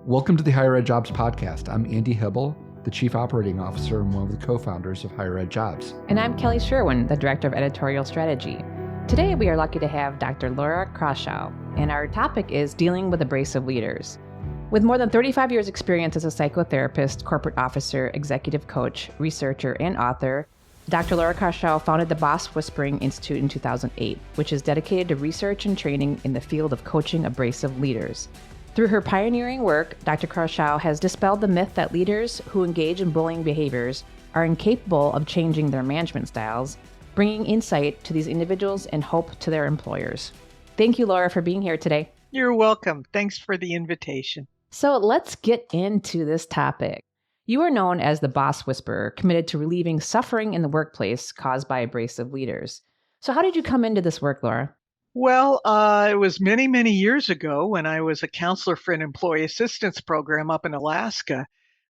Welcome to the HigherEdJobs Podcast. I'm Andy Hibble, the Chief Operating Officer and one of the co-founders of HigherEdJobs. And I'm Kelly Sherwin, the Director of Editorial Strategy. Today, we are lucky to have Dr. Laura Crawshaw, and our topic is dealing with abrasive leaders. With more than 35 years' experience as a psychotherapist, corporate officer, executive coach, researcher, and author, Dr. Laura Crawshaw founded the Boss Whispering Institute in 2008, which is dedicated to research and training in the field of coaching abrasive leaders. Through her pioneering work, Dr. Crawshaw has dispelled the myth that leaders who engage in bullying behaviors are incapable of changing their management styles, bringing insight to these individuals and hope to their employers. Thank you, Laura, for being here today. You're welcome. Thanks for the invitation. So let's get into this topic. You are known as the Boss Whisperer, committed to relieving suffering in the workplace caused by abrasive leaders. So how did you come into this work, Laura? Well, it was many, many years ago when I was a counselor for an employee assistance program up in Alaska.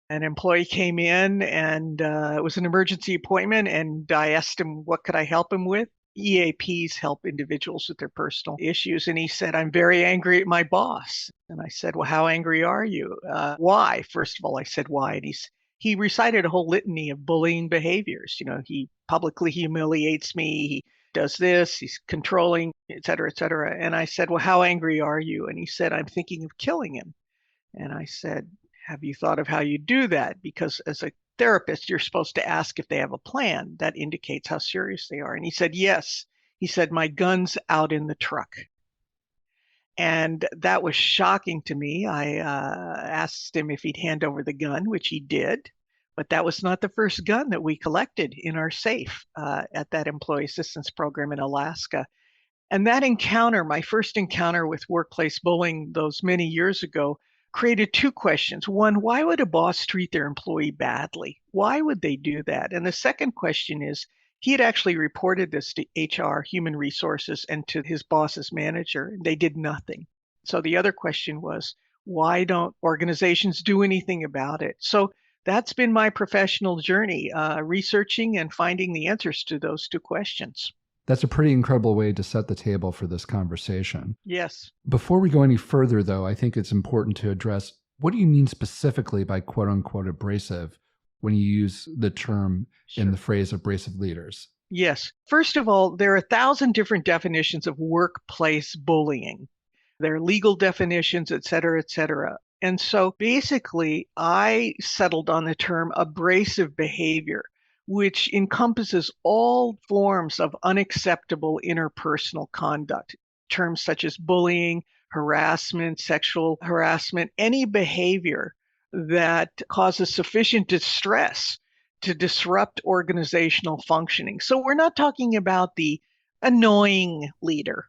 An employee came in and it was an emergency appointment, and I asked him, what could I help him with? EAPs help individuals with their personal issues. And he said, I'm very angry at my boss. And I said, well, how angry are you? Why? First of all, I said, why? And he recited a whole litany of bullying behaviors. You know, he publicly humiliates me. He does this, he's controlling, et cetera, et cetera. And I said, well, how angry are you? And he said, I'm thinking of killing him. And I said, have you thought of how you do that? Because as a therapist, you're supposed to ask if they have a plan. That indicates how serious they are. And he said, yes. He said, my gun's out in the truck. And that was shocking to me. I asked him if he'd hand over the gun, which he did. But that was not the first gun that we collected in our safe at that employee assistance program in Alaska. And that encounter, my first encounter with workplace bullying those many years ago, created two questions. One, why would a boss treat their employee badly? Why would they do that? And the second question is, he had actually reported this to HR, Human Resources, and to his boss's manager. They did nothing. So the other question was, why don't organizations do anything about it? So that's been my professional journey, researching and finding the answers to those two questions. That's a pretty incredible way to set the table for this conversation. Yes. Before we go any further, though, I think it's important to address, what do you mean specifically by quote unquote abrasive when you use the term in the phrase abrasive leaders? Yes. First of all, there are 1,000 different definitions of workplace bullying. There are legal definitions, et cetera, et cetera. And so basically, I settled on the term abrasive behavior, which encompasses all forms of unacceptable interpersonal conduct. Terms such as bullying, harassment, sexual harassment, any behavior that causes sufficient distress to disrupt organizational functioning. So we're not talking about the annoying leader.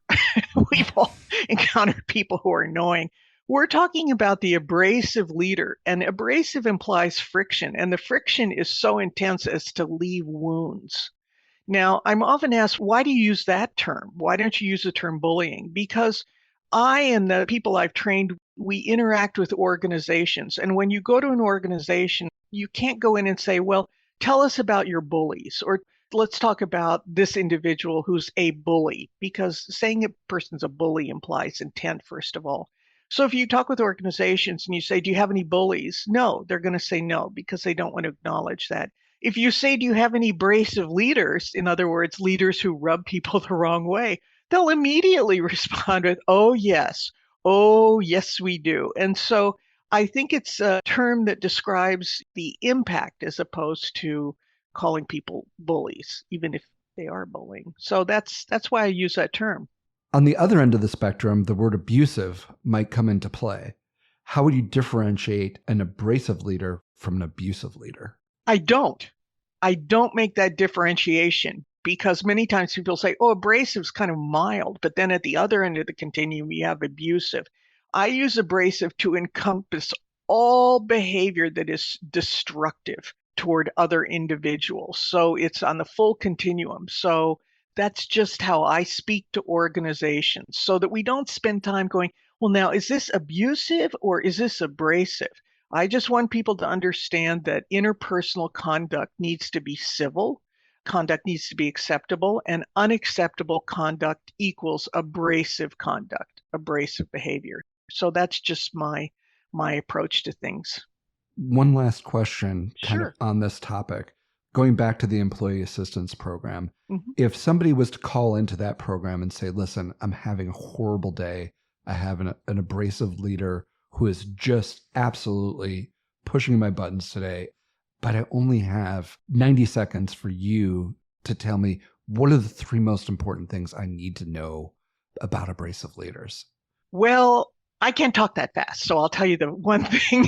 We've all encountered people who are annoying. We're talking about the abrasive leader, and abrasive implies friction, and the friction is so intense as to leave wounds. Now, I'm often asked, why do you use that term? Why don't you use the term bullying? Because I and the people I've trained, we interact with organizations. And when you go to an organization, you can't go in and say, well, tell us about your bullies, or let's talk about this individual who's a bully, because saying a person's a bully implies intent, first of all. So if you talk with organizations and you say, do you have any bullies? No, they're going to say no, because they don't want to acknowledge that. If you say, do you have any abrasive leaders? In other words, leaders who rub people the wrong way, they'll immediately respond with, oh, yes, we do. And so I think it's a term that describes the impact as opposed to calling people bullies, even if they are bullying. So that's why I use that term. On the other end of the spectrum, the word abusive might come into play. How would you differentiate an abrasive leader from an abusive leader? I don't make that differentiation, because many times people say, oh, abrasive is kind of mild, but then at the other end of the continuum, you have abusive. I use abrasive to encompass all behavior that is destructive toward other individuals. So it's on the full continuum. So that's just how I speak to organizations, so that we don't spend time going, well, now, is this abusive or is this abrasive? I just want people to understand that interpersonal conduct needs to be civil, conduct needs to be acceptable, and unacceptable conduct equals abrasive conduct, abrasive behavior. So that's just my my approach to things. One last question kind of Sure. on this topic. Going back to the employee assistance program, Mhm. if somebody was to call into that program and say, listen, I'm having a horrible day. I have an abrasive leader who is just absolutely pushing my buttons today, but I only have 90 seconds for you to tell me what are the 3 most important things I need to know about abrasive leaders. Well, I can't talk that fast, so I'll tell you the one thing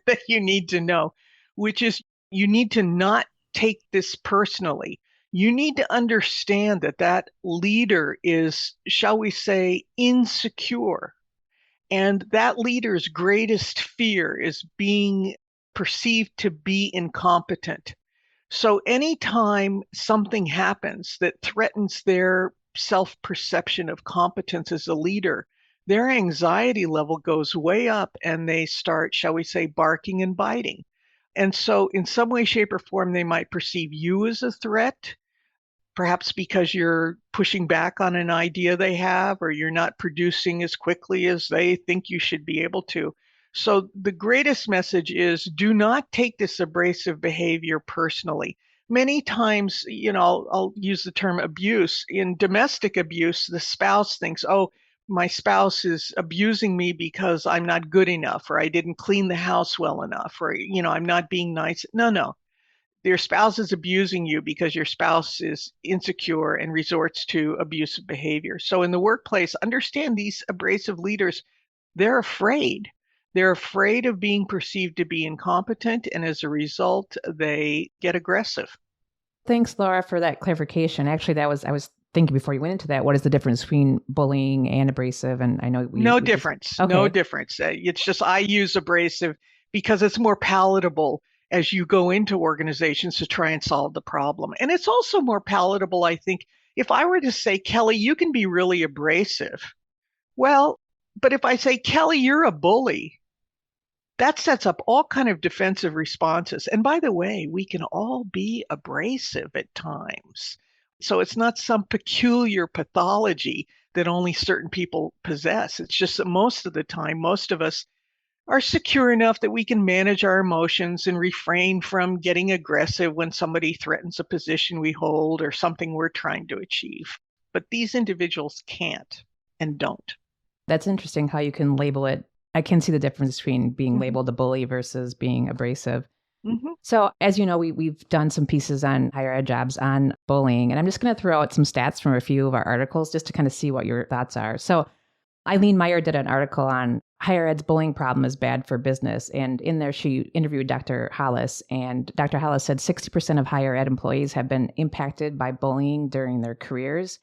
that you need to know, which is you need to not take this personally. You need to understand that that leader is, shall we say, insecure. And that leader's greatest fear is being perceived to be incompetent. So anytime something happens that threatens their self-perception of competence as a leader, their anxiety level goes way up and they start, shall we say, barking and biting. And so in some way, shape, or form, they might perceive you as a threat, perhaps because you're pushing back on an idea they have, or you're not producing as quickly as they think you should be able to. So the greatest message is do not take this abrasive behavior personally. Many times, I'll use the term abuse. In domestic abuse, the spouse thinks, oh, my spouse is abusing me because I'm not good enough, or I didn't clean the house well enough, or, I'm not being nice. No. Your spouse is abusing you because your spouse is insecure and resorts to abusive behavior. So in the workplace, understand these abrasive leaders, they're afraid. They're afraid of being perceived to be incompetent, and as a result, they get aggressive. Thanks, Laura, for that clarification. Actually, I was thinking before you went into that, what is the difference between bullying and abrasive? And I know No difference. Okay. No difference. It's just I use abrasive because it's more palatable as you go into organizations to try and solve the problem. And it's also more palatable, I think, if I were to say, Kelly, you can be really abrasive. Well, but if I say, Kelly, you're a bully, that sets up all kind of defensive responses. And by the way, we can all be abrasive at times. So it's not some peculiar pathology that only certain people possess. It's just that most of the time, most of us are secure enough that we can manage our emotions and refrain from getting aggressive when somebody threatens a position we hold or something we're trying to achieve. But these individuals can't and don't. That's interesting how you can label it. I can see the difference between being labeled a bully versus being abrasive. Mm-hmm. So as you know, we've done some pieces on HigherEdJobs on bullying, and I'm just going to throw out some stats from a few of our articles just to kind of see what your thoughts are. So Eileen Meyer did an article on higher ed's bullying problem is bad for business. And in there, she interviewed Dr. Hollis. And Dr. Hollis said 60% of higher ed employees have been impacted by bullying during their careers.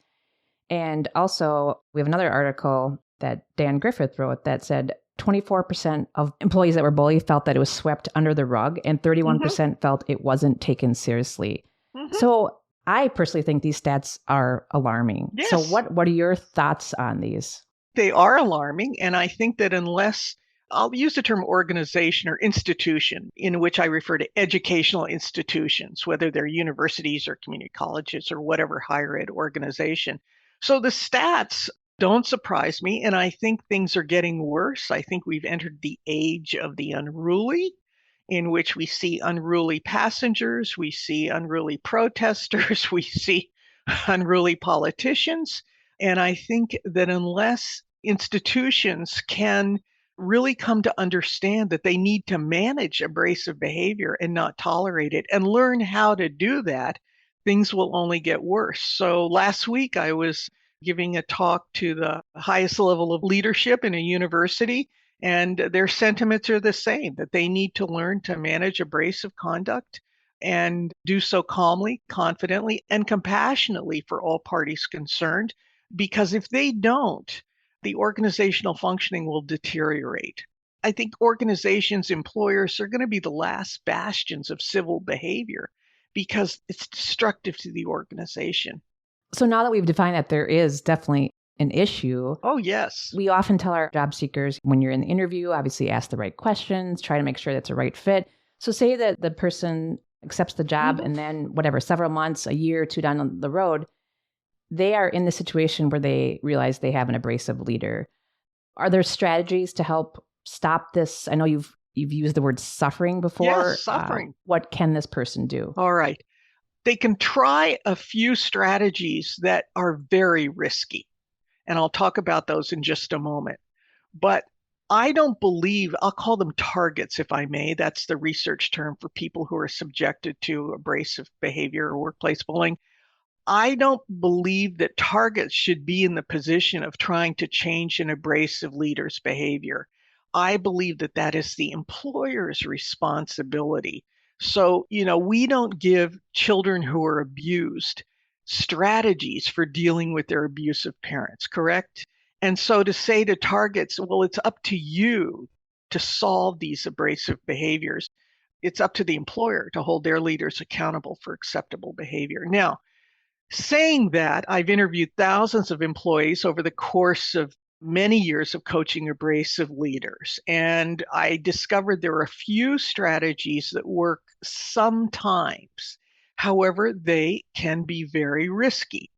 And also, we have another article that Dan Griffith wrote that said 24% of employees that were bullied felt that it was swept under the rug, and 31% felt it wasn't taken seriously. Mm-hmm. So I personally think these stats are alarming. Yes. So what are your thoughts on these? They are alarming. And I think that unless, I'll use the term organization or institution, in which I refer to educational institutions, whether they're universities or community colleges or whatever higher ed organization. So the stats don't surprise me. And I think things are getting worse. I think we've entered the age of the unruly, in which we see unruly passengers, we see unruly protesters, we see unruly politicians. And I think that unless institutions can really come to understand that they need to manage abrasive behavior and not tolerate it and learn how to do that, things will only get worse. So last week I was giving a talk to the highest level of leadership in a university, and their sentiments are the same, that they need to learn to manage abrasive conduct and do so calmly, confidently, and compassionately for all parties concerned. Because if they don't, the organizational functioning will deteriorate. I think organizations, employers are going to be the last bastions of civil behavior because it's destructive to the organization. So now that we've defined that there is definitely an issue. Oh, yes. We often tell our job seekers when you're in the interview, obviously ask the right questions, try to make sure that's a right fit. So say that the person accepts the job and then several months, a year or two down the road, they are in the situation where they realize they have an abrasive leader. Are there strategies to help stop this? I know you've used the word suffering before. Yes, suffering. What can this person do? All right. They can try a few strategies that are very risky. And I'll talk about those in just a moment. But I don't believe, I'll call them targets, if I may. That's the research term for people who are subjected to abrasive behavior or workplace bullying. I don't believe that targets should be in the position of trying to change an abrasive leader's behavior. I believe that that is the employer's responsibility. So, we don't give children who are abused strategies for dealing with their abusive parents, correct? And so to say to targets, well, it's up to you to solve these abrasive behaviors. It's up to the employer to hold their leaders accountable for acceptable behavior. Now, saying that, I've interviewed thousands of employees over the course of many years of coaching abrasive leaders, and I discovered there are a few strategies that work sometimes. However, they can be very risky.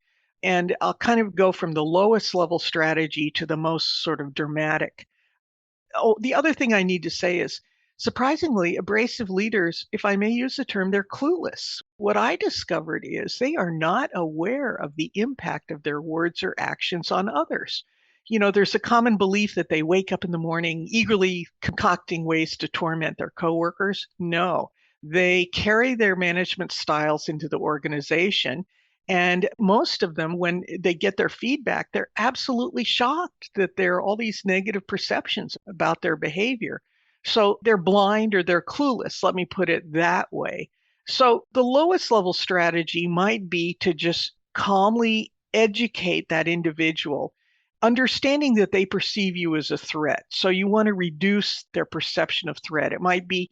And I'll kind of go from the lowest level strategy to the most sort of dramatic. Oh, the other thing I need to say is, surprisingly, abrasive leaders, if I may use the term, they're clueless. What I discovered is they are not aware of the impact of their words or actions on others. There's a common belief that they wake up in the morning eagerly concocting ways to torment their coworkers. No, they carry their management styles into the organization. And most of them, when they get their feedback, they're absolutely shocked that there are all these negative perceptions about their behavior. So they're blind or they're clueless, let me put it that way. So the lowest level strategy might be to just calmly educate that individual, understanding that they perceive you as a threat. So you want to reduce their perception of threat. It might be,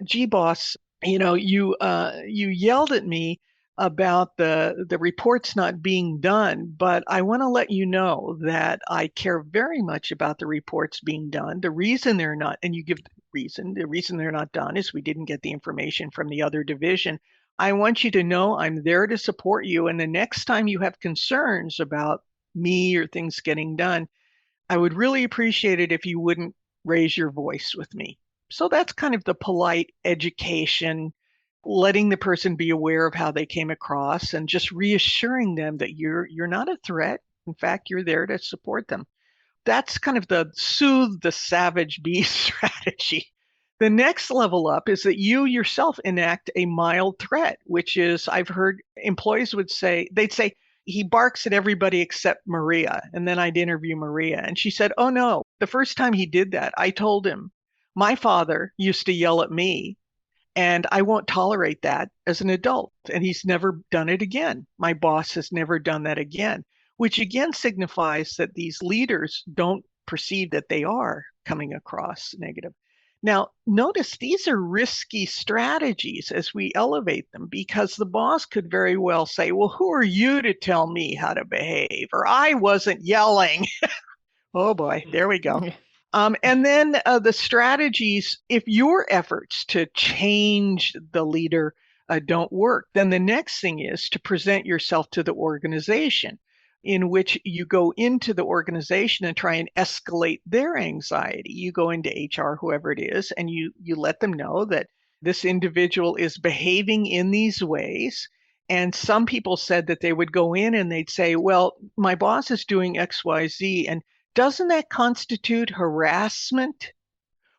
gee, boss, you yelled at me about the reports not being done, but I want to let you know that I care very much about the reports being done. The reason they're not, and you give the reason they're not done is we didn't get the information from the other division. I want you to know I'm there to support you. And the next time you have concerns about me or things getting done, I would really appreciate it if you wouldn't raise your voice with me. So that's kind of the polite education, letting the person be aware of how they came across and just reassuring them that you're not a threat. In fact, you're there to support them. That's kind of the soothe the savage beast strategy. The next level up is that you yourself enact a mild threat, which is, I've heard employees they'd say, he barks at everybody except Maria. And then I'd interview Maria. And she said, oh no, the first time he did that, I told him, my father used to yell at me, and I won't tolerate that as an adult. And he's never done it again. My boss has never done that again, which again signifies that these leaders don't perceive that they are coming across negative. Now, notice these are risky strategies as we elevate them, because the boss could very well say, well, who are you to tell me how to behave? Or I wasn't yelling. Oh boy, there we go. And then the strategies, if your efforts to change the leader don't work, then the next thing is to present yourself to the organization, in which you go into the organization and try and escalate their anxiety. You go into HR, whoever it is, and you let them know that this individual is behaving in these ways. And some people said that they would go in and they'd say, well, my boss is doing X, Y, Z, and doesn't that constitute harassment?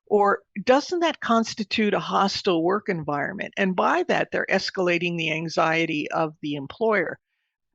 Or doesn't that constitute a hostile work environment? And by that, they're escalating the anxiety of the employer.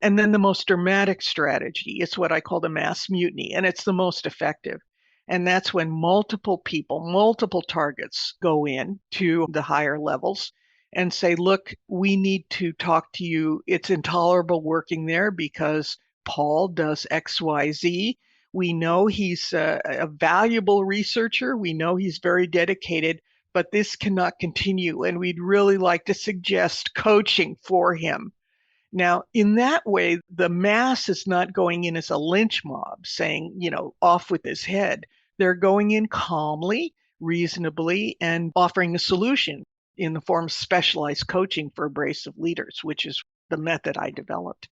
And then the most dramatic strategy is what I call the mass mutiny, and it's the most effective. And that's when multiple people, multiple targets go in to the higher levels and say, look, we need to talk to you. It's intolerable working there because Paul does X, Y, Z. We know he's a valuable researcher. We know he's very dedicated, but this cannot continue. And we'd really like to suggest coaching for him. Now, in that way, the mass is not going in as a lynch mob saying, off with his head. They're going in calmly, reasonably, and offering a solution in the form of specialized coaching for abrasive leaders, which is the method I developed.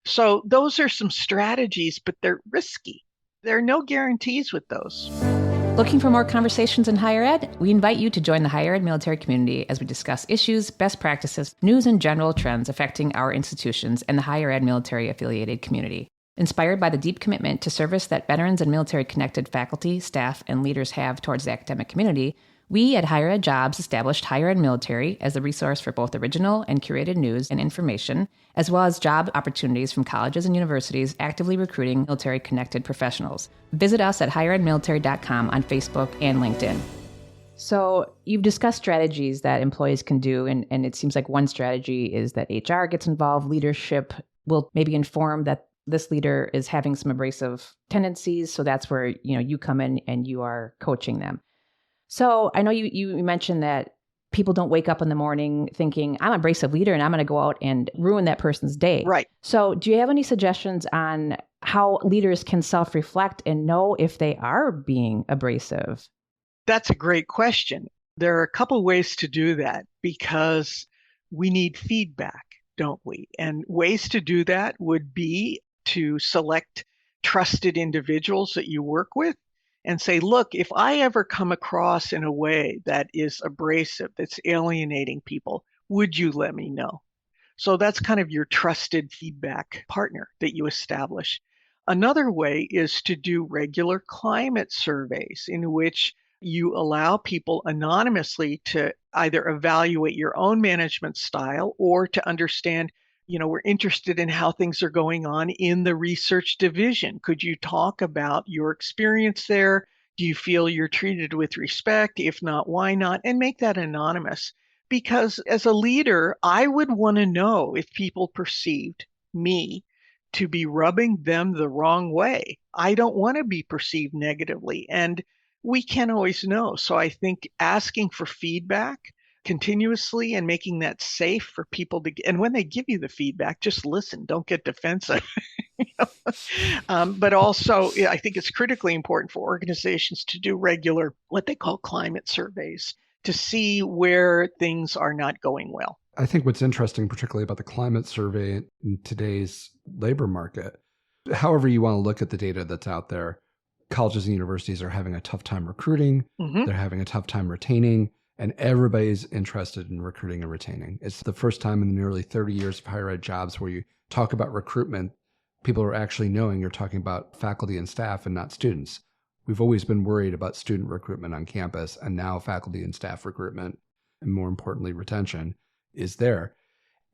So those are some strategies, but they're risky. There are no guarantees with those. Looking for more conversations in higher ed? We invite you to join the higher ed military community as we discuss issues, best practices, news, and general trends affecting our institutions and the higher ed military affiliated community. Inspired by the deep commitment to service that veterans and military-connected faculty, staff, and leaders have towards the academic community, we at HigherEdJobs established Higher Ed Military as the resource for both original and curated news and information, as well as job opportunities from colleges and universities actively recruiting military-connected professionals. Visit us at higheredmilitary.com on Facebook and LinkedIn. So you've discussed strategies that employees can do, and it seems like one strategy is that HR gets involved, leadership will maybe inform that this leader is having some abrasive tendencies, so that's where you come in and you are coaching them. So I know you mentioned that people don't wake up in the morning thinking, I'm an abrasive leader and I'm going to go out and ruin that person's day. Right. So do you have any suggestions on how leaders can self-reflect and know if they are being abrasive? That's a great question. There are a couple ways to do that because we need feedback, don't we? And ways to do that would be to select trusted individuals that you work with and say, look, if I ever come across in a way that is abrasive, that's alienating people, would you let me know? So that's kind of your trusted feedback partner that you establish. Another way is to do regular climate surveys in which you allow people anonymously to either evaluate your own management style or to understand, we're interested in how things are going on in the research division. Could you talk about your experience there? Do you feel you're treated with respect? If not, why not? And make that anonymous. Because as a leader, I would want to know if people perceived me to be rubbing them the wrong way. I don't want to be perceived negatively. And we can't always know. So I think asking for feedback continuously and making that safe for people to get, and when they give you the feedback, just listen, don't get defensive. But also, I think it's critically important for organizations to do regular, what they call climate surveys, to see where things are not going well. I think what's interesting, particularly about the climate survey in today's labor market, however you want to look at the data that's out there, colleges and universities are having a tough time recruiting. Mm-hmm. They're having a tough time retaining. And everybody's interested in recruiting and retaining. It's the first time in the nearly 30 years of higher ed jobs where you talk about recruitment, people are actually knowing you're talking about faculty and staff and not students. We've always been worried about student recruitment on campus, and now faculty and staff recruitment, and more importantly, retention is there.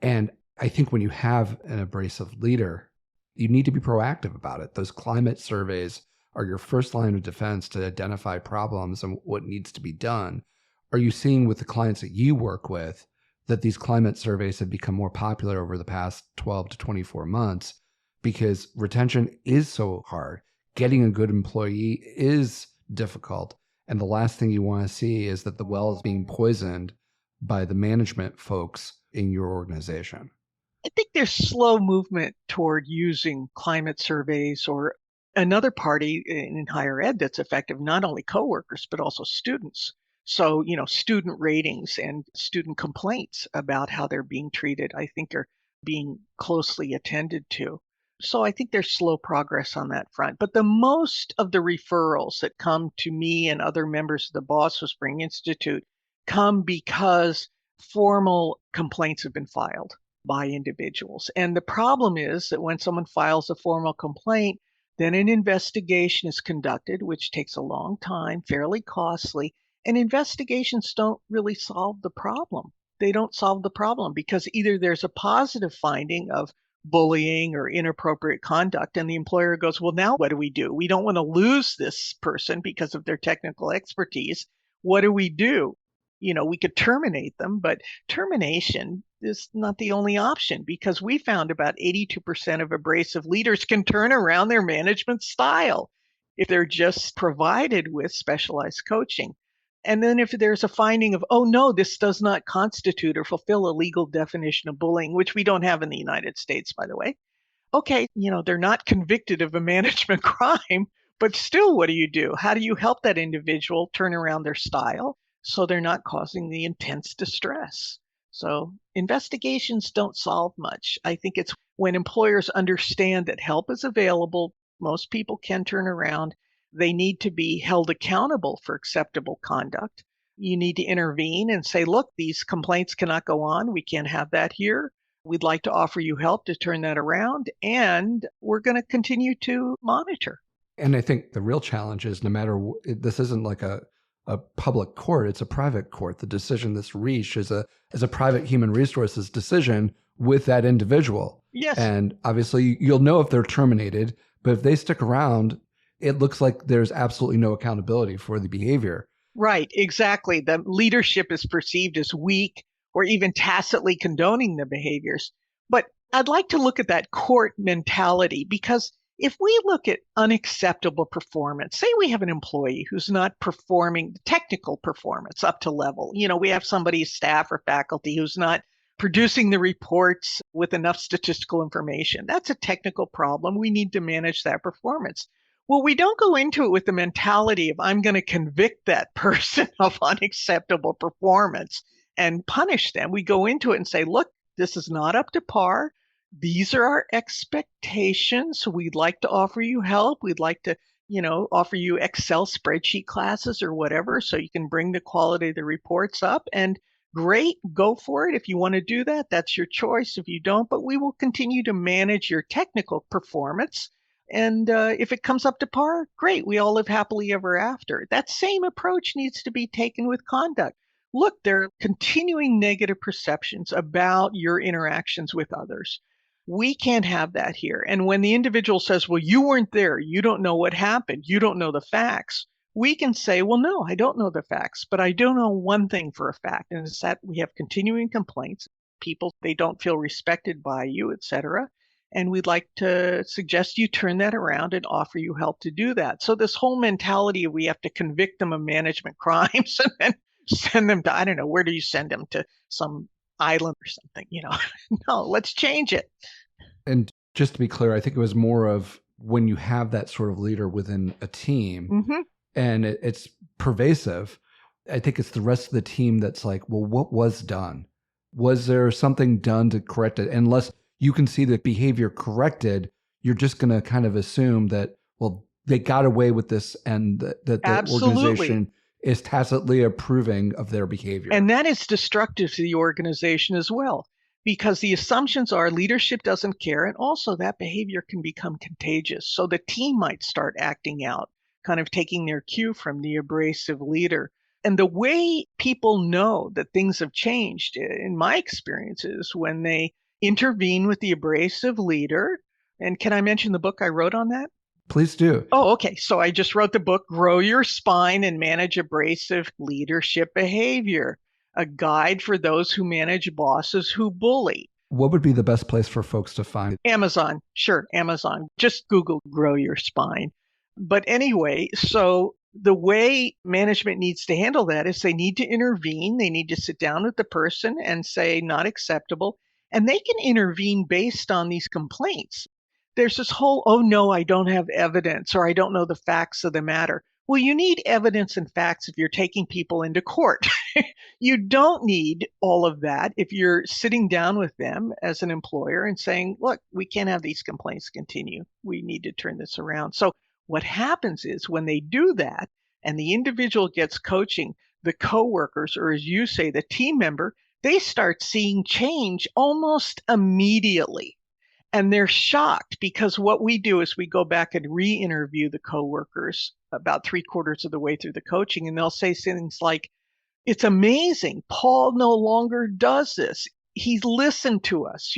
And I think when you have an abrasive leader, you need to be proactive about it. Those climate surveys are your first line of defense to identify problems and what needs to be done. Are you seeing with the clients that you work with that these climate surveys have become more popular over the past 12 to 24 months because retention is so hard? Getting a good employee is difficult. And the last thing you want to see is that the well is being poisoned by the management folks in your organization. I think there's slow movement toward using climate surveys or another party in higher ed that's effective, not only coworkers, but also students. So, student ratings and student complaints about how they're being treated, I think are being closely attended to. So I think there's slow progress on that front. But the most of the referrals that come to me and other members of the Boswell Spring Institute come because formal complaints have been filed by individuals. And the problem is that when someone files a formal complaint, then an investigation is conducted, which takes a long time, fairly costly. And investigations don't really solve the problem. They don't solve the problem because either there's a positive finding of bullying or inappropriate conduct, and the employer goes, well, now what do? We don't want to lose this person because of their technical expertise. What do? We could terminate them, but termination is not the only option because we found about 82% of abrasive leaders can turn around their management style if they're just provided with specialized coaching. And then if there's a finding of, oh, no, this does not constitute or fulfill a legal definition of bullying, which we don't have in the United States, by the way. Okay, they're not convicted of a management crime, but still, what do? How do you help that individual turn around their style so they're not causing the intense distress? So investigations don't solve much. I think it's when employers understand that help is available, most people can turn around, They need to be held accountable for acceptable conduct. You need to intervene and say, look, these complaints cannot go on. We can't have that here. We'd like to offer you help to turn that around, and we're going to continue to monitor. And I think the real challenge is this isn't like a public court, it's a private court. The decision that's reached is a private human resources decision with that individual. Yes. And obviously you'll know if they're terminated, but if they stick around, it looks like there's absolutely no accountability for the behavior. Right, exactly. The leadership is perceived as weak or even tacitly condoning the behaviors. But I'd like to look at that court mentality, because if we look at unacceptable performance, say we have an employee who's not performing technical performance up to level. We have somebody, staff or faculty, who's not producing the reports with enough statistical information. That's a technical problem. We need to manage that performance. Well, we don't go into it with the mentality of, I'm going to convict that person of unacceptable performance and punish them. We go into it and say, look, this is not up to par. These are our expectations. We'd like to offer you help. We'd like to, offer you Excel spreadsheet classes or whatever, so you can bring the quality of the reports up. And great, go for it. If you want to do that, that's your choice. If you don't, but we will continue to manage your technical performance. And if it comes up to par, great. We all live happily ever after. That same approach needs to be taken with conduct. Look, there are continuing negative perceptions about your interactions with others. We can't have that here. And when the individual says, well, you weren't there, you don't know what happened, you don't know the facts, we can say, well, no, I don't know the facts, but I do know one thing for a fact, and it's that we have continuing complaints. People, they don't feel respected by you, etc. And we'd like to suggest you turn that around and offer you help to do that. So this whole mentality of we have to convict them of management crimes and then send them to, I don't know, where do you send them, to some island or something, No, let's change it. And just to be clear, I think it was more of when you have that sort of leader within a team and it's pervasive, I think it's the rest of the team that's like, well, what was done? Was there something done to correct it? Unless you can see the behavior corrected, you're just going to kind of assume that, well, they got away with this and that the organization is tacitly approving of their behavior. And that is destructive to the organization as well, because the assumptions are leadership doesn't care, and also that behavior can become contagious. So the team might start acting out, kind of taking their cue from the abrasive leader. And the way people know that things have changed, in my experience, is when they intervene with the abrasive leader. And can I mention the book I wrote on that? Please do. Oh, okay. So I just wrote the book, Grow Your Spine and Manage Abrasive Leadership Behavior, a guide for those who manage bosses who bully. What would be the best place for folks to find it? Amazon. Sure, Amazon. Just Google Grow Your Spine. But anyway, so the way management needs to handle that is they need to intervene. They need to sit down with the person and say, not acceptable. And they can intervene based on these complaints. There's this whole, oh no, I don't have evidence, or I don't know the facts of the matter. Well, you need evidence and facts if you're taking people into court. You don't need all of that if you're sitting down with them as an employer and saying, look, we can't have these complaints continue. We need to turn this around. So what happens is when they do that and the individual gets coaching, the coworkers, or as you say, the team member, they start seeing change almost immediately. And they're shocked, because what we do is we go back and re-interview the coworkers about 3/4 of the way through the coaching, and they'll say things like, it's amazing. Paul no longer does this. He's listened to us.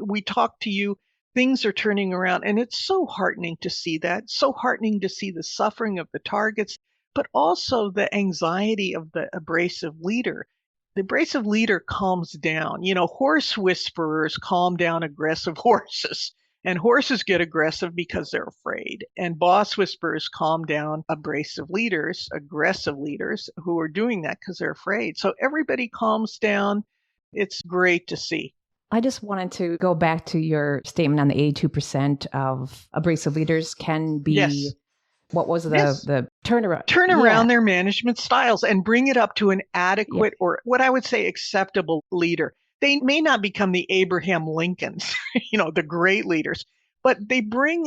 We talk to you. Things are turning around. And it's so heartening to see that. So heartening to see the suffering of the targets, but also the anxiety of the abrasive leader. The abrasive leader calms down. Horse whisperers calm down aggressive horses, and horses get aggressive because they're afraid. And boss whisperers calm down aggressive leaders who are doing that because they're afraid. So everybody calms down. It's great to see. I just wanted to go back to your statement on the 82% of abrasive leaders can be... Yes. What was the turnaround? Turn around their management styles and bring it up to an adequate or what I would say acceptable leader. They may not become the Abraham Lincolns, the great leaders, but they bring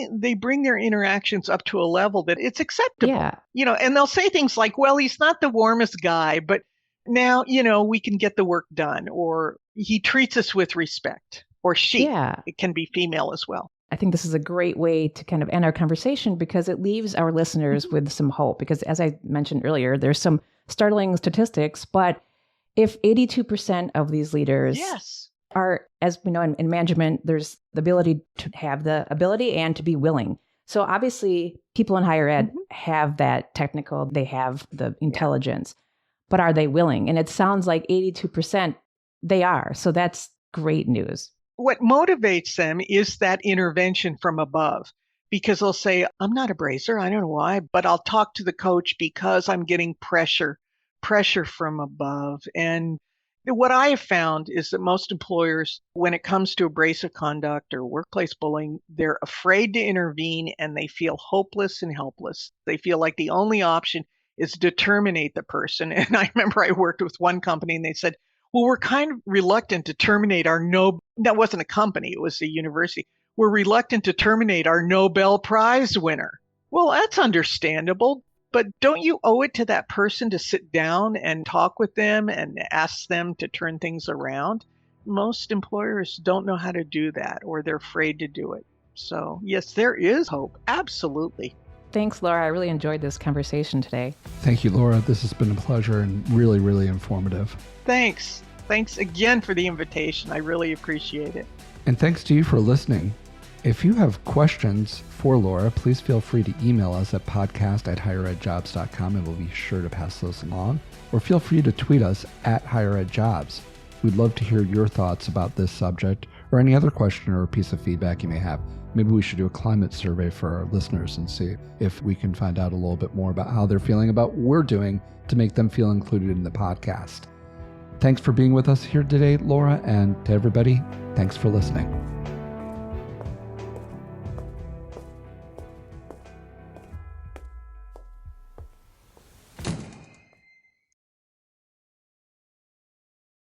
their interactions up to a level that it's acceptable. Yeah. And they'll say things like, well, he's not the warmest guy, but now, we can get the work done, or he treats us with respect, or she. Yeah. It can be female as well. I think this is a great way to kind of end our conversation because it leaves our listeners with some hope. Because as I mentioned earlier, there's some startling statistics, but if 82% of these leaders Yes. are, as we know in management, there's the ability to have the ability and to be willing. So obviously people in higher ed have that technical, they have the intelligence, but are they willing? And it sounds like 82% they are. So that's great news. What motivates them is that intervention from above, because they'll say, I'm not a bracer. I don't know why, but I'll talk to the coach because I'm getting pressure from above. And what I have found is that most employers, when it comes to abrasive conduct or workplace bullying, they're afraid to intervene and they feel hopeless and helpless. They feel like the only option is to terminate the person. And I remember I worked with one company and they said, well, we're kind of reluctant to terminate that wasn't a company, it was a university. We're reluctant to terminate our Nobel Prize winner. Well, that's understandable, but don't you owe it to that person to sit down and talk with them and ask them to turn things around? Most employers don't know how to do that, or they're afraid to do it. So yes, there is hope. Absolutely. Thanks, Laura. I really enjoyed this conversation today. Thank you, Laura. This has been a pleasure and really, really informative. Thanks. Thanks again for the invitation. I really appreciate it. And thanks to you for listening. If you have questions for Laura, please feel free to email us at podcast@higheredjobs.com and we'll be sure to pass those along. Or feel free to tweet us at HigherEdJobs. We'd love to hear your thoughts about this subject or any other question or piece of feedback you may have. Maybe we should do a climate survey for our listeners and see if we can find out a little bit more about how they're feeling about what we're doing to make them feel included in the podcast. Thanks for being with us here today, Laura, and to everybody, thanks for listening.